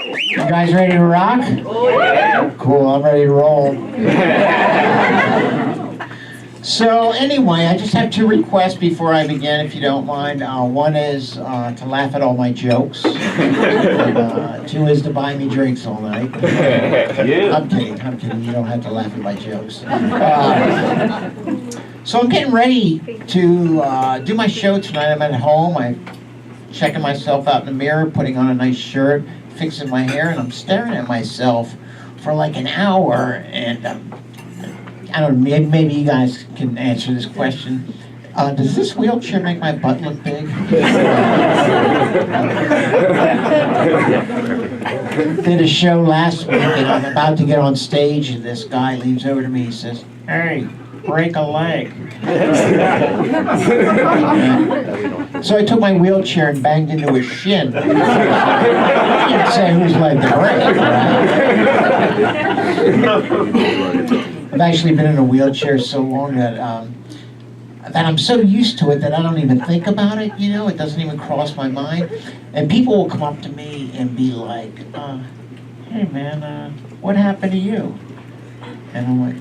You guys ready to rock? Oh, yeah. Cool, I'm ready to roll. So anyway, I just have two requests before I begin, if you don't mind. One is to laugh at all my jokes. And, two is to buy me drinks all night. Yeah. I'm kidding. You don't have to laugh at my jokes. So I'm getting ready to do my show tonight. I'm at home. I'm checking myself out in the mirror, putting on a nice shirt, fixing my hair, and I'm staring at myself for like an hour. And I don't know, maybe you guys can answer this question. Does this wheelchair make my butt look big? Did a show last week, and I'm about to get on stage, and this guy leans over to me. He says, "Hey, break a leg." So I took my wheelchair and banged into his shin. I didn't say whose leg to break, right? I've actually been in a wheelchair so long that I'm so used to it that I don't even think about it, you know? It doesn't even cross my mind. And people will come up to me and be like, "Hey man, what happened to you?" And I'm like,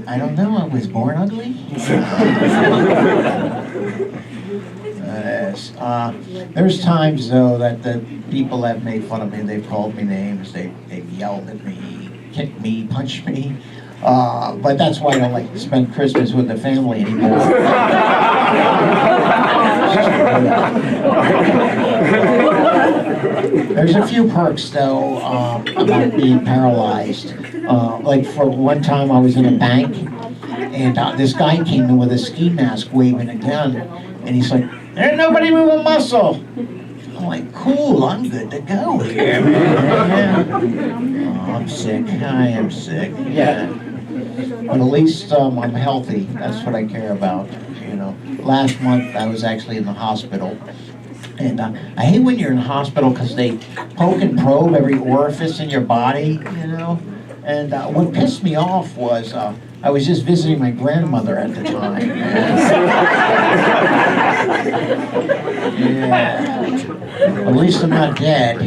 "I don't know, I was born ugly." There's times though that the people that made fun of me, they've called me names, they've yelled at me, kicked me, punched me. But that's why I don't like to spend Christmas with the family anymore. There's a few perks though about being paralyzed. Like for one time I was in a bank and this guy came in with a ski mask waving a gun and he's like, "There's nobody move a muscle." I'm like, "Cool, I'm good to go here, man." Yeah. Oh, I'm sick. I am sick. Yeah. But at least I'm healthy. That's what I care about, you know. Last month I was actually in the hospital. And I hate when you're in the hospital because they poke and probe every orifice in your body, you know. And what pissed me off was I was just visiting my grandmother at the time. Yeah. At least I'm not dead.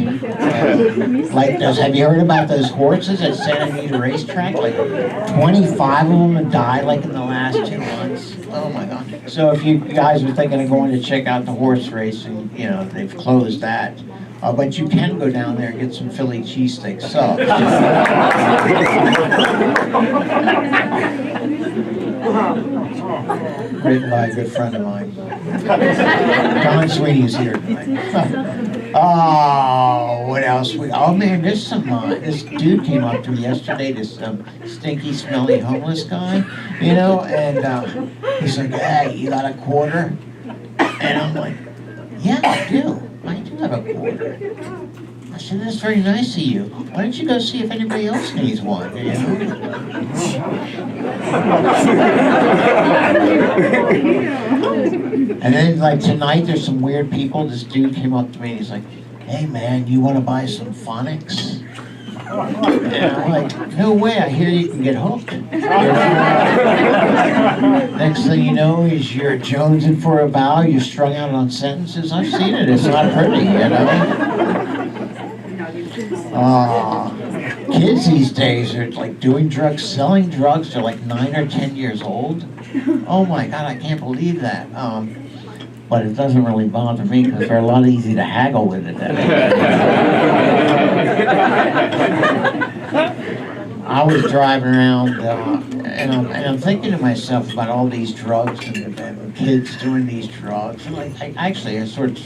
Like those, have you heard about those horses at Santa Anita Racetrack? Like 25 of them have died like in the last 2 months. Oh my God. So if you guys are thinking of going to check out the horse racing, you know, they've closed that. But you can go down there and get some Philly cheesesteak subs. Written by a good friend of mine. Don Sweeney's here tonight. Oh, what else? Oh man, there's some, this dude came up to me yesterday, this stinky, smelly homeless guy, you know, and he's like, "Hey, you got a quarter?" And I'm like, "Yeah, I do. I do have a quarter." I said, "That's very nice of you. Why don't you go see if anybody else needs one?" You know? And then, like tonight, there's some weird people. This dude came up to me and he's like, "Hey man, you want to buy some phonics?" And I'm like, "No way, I hear you can get hooked." Next thing you know is you're jonesing for a vow, you're strung out on sentences. I've seen it, it's not pretty, you know? Kids these days are like doing drugs, selling drugs. They're like 9 or 10 years old. Oh my God, I can't believe that. But it doesn't really bother me because they're a lot easy to haggle with it. I was driving around and I'm thinking to myself about all these drugs and kids doing these drugs. And like, I sort of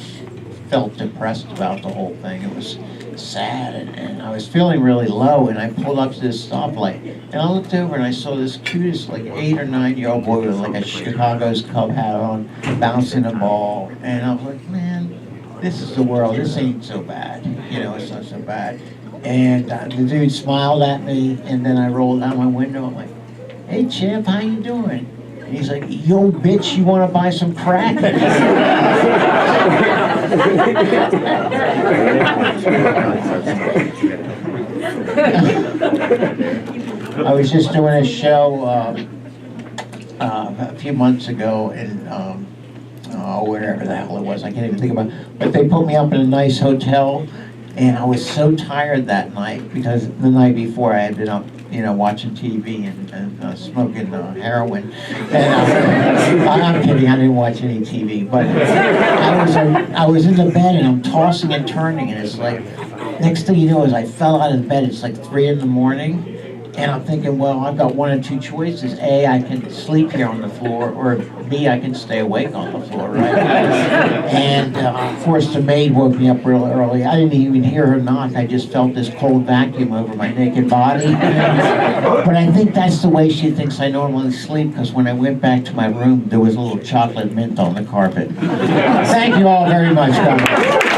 felt depressed about the whole thing. It was sad and I was feeling really low and I pulled up to this stoplight and I looked over and I saw this cutest like 8 or 9 year old boy with like a Chicago's Cub hat on, bouncing a ball, and I was like, man, this is the world, this ain't so bad, you know, it's not so bad. And the dude smiled at me and then I rolled down my window. I'm like, "Hey champ, how you doing?" And he's like, "Yo bitch, you want to buy some crack?" I was just doing a show a few months ago in whatever the hell it was, I can't even think about it. But they put me up in a nice hotel And I was so tired that night because the night before I had been up, watching TV and smoking heroin. And I'm kidding, I didn't watch any TV. But I was in the bed and I'm tossing and turning, and it's like, next thing you know is I fell out of bed. It's like 3 in the morning. And I'm thinking, well, I've got one of two choices. A, I can sleep here on the floor, or B, I can stay awake on the floor, right? And of course, the maid woke me up real early. I didn't even hear her knock. I just felt this cold vacuum over my naked body. But I think that's the way she thinks I normally sleep, because when I went back to my room, there was a little chocolate mint on the carpet. Thank you all very much, guys.